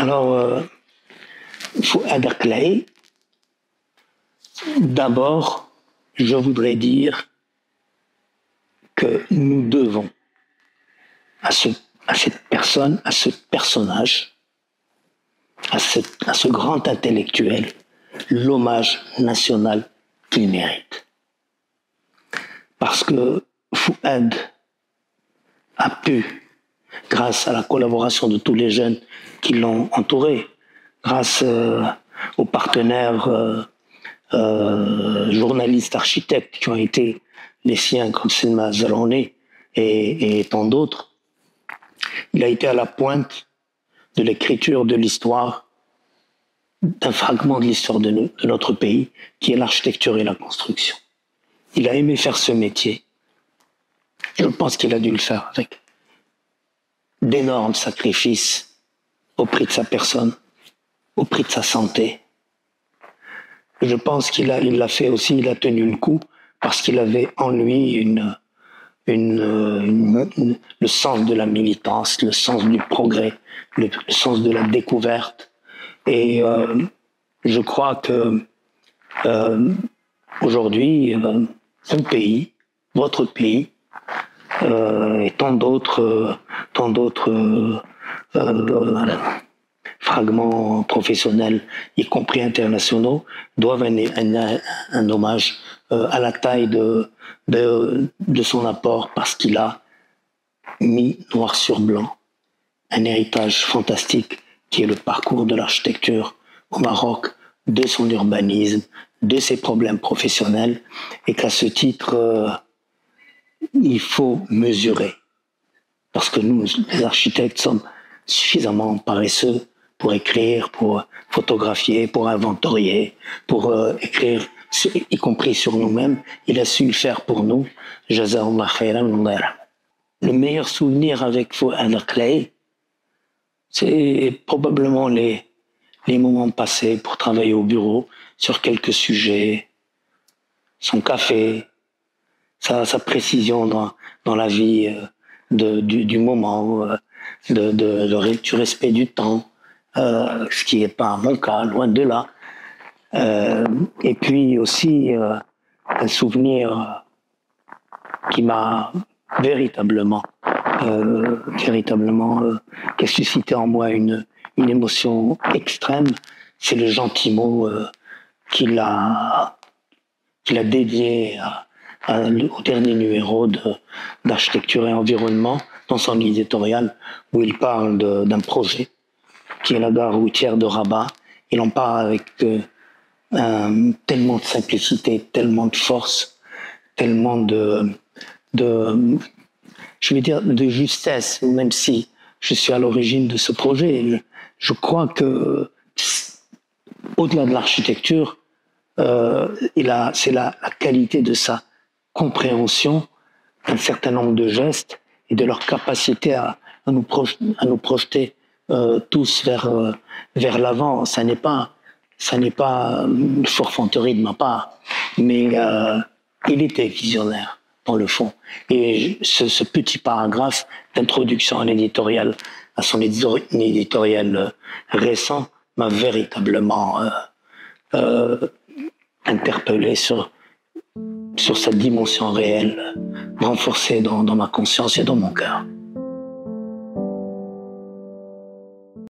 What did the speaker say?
Alors, Fouad Aklai, d'abord, je voudrais dire que nous devons à cette personne, à ce personnage, à ce grand intellectuel, l'hommage national qu'il mérite. Parce que Fouad a pu, grâce à la collaboration de tous les jeunes qui l'ont entouré, grâce aux partenaires journalistes, architectes qui ont été les siens, comme Selma Zalouni et tant d'autres, il a été à la pointe de l'écriture de l'histoire, d'un fragment de l'histoire de notre pays, qui est l'architecture et la construction. Il a aimé faire ce métier. Je pense qu'il a dû le faire avec d'énormes sacrifices au prix de sa personne, au prix de sa santé. Je pense qu'il l'a fait aussi, il a tenu le coup parce qu'il avait en lui le sens de la militance, le sens du progrès, le sens de la découverte. Et je crois que aujourd'hui, mon pays, votre pays, et tant d'autres fragments professionnels, y compris internationaux, doivent un hommage à la taille de son apport, parce qu'il a mis noir sur blanc un héritage fantastique qui est le parcours de l'architecture au Maroc, de son urbanisme, de ses problèmes professionnels, et qu'à ce titre, il faut mesurer. Parce que nous, les architectes, sommes suffisamment paresseux pour écrire, pour photographier, pour inventorier, pour écrire, y compris sur nous-mêmes. Il a su le faire pour nous. Jazahullah khairan. Le meilleur souvenir avec Fouad Aklai, c'est probablement les moments passés pour travailler au bureau sur quelques sujets, son café, sa précision dans la vie du moment, du respect du temps, ce qui n'est pas mon cas, loin de là. Et puis aussi un souvenir qui m'a véritablement qui a suscité en moi une émotion extrême, c'est le gentil mot qu'il a dédié au dernier numéro d'Architecture et Environnement, dans son éditorial, où il parle d'un projet qui est la gare routière de Rabat. Il en parle avec tellement de simplicité, tellement de force, tellement de justesse, même si je suis à l'origine de ce projet. Je crois que, au-delà de l'architecture, c'est la qualité de sa compréhension d'un certain nombre de gestes et de leur capacité à nous projeter tous vers l'avant. Ça n'est pas une forfanterie de ma part, mais il était visionnaire dans le fond. Et ce petit paragraphe d'introduction à l'éditorial, à son éditorial récent, m'a véritablement interpellé sur sa dimension réelle, renforcée dans ma conscience et dans mon cœur.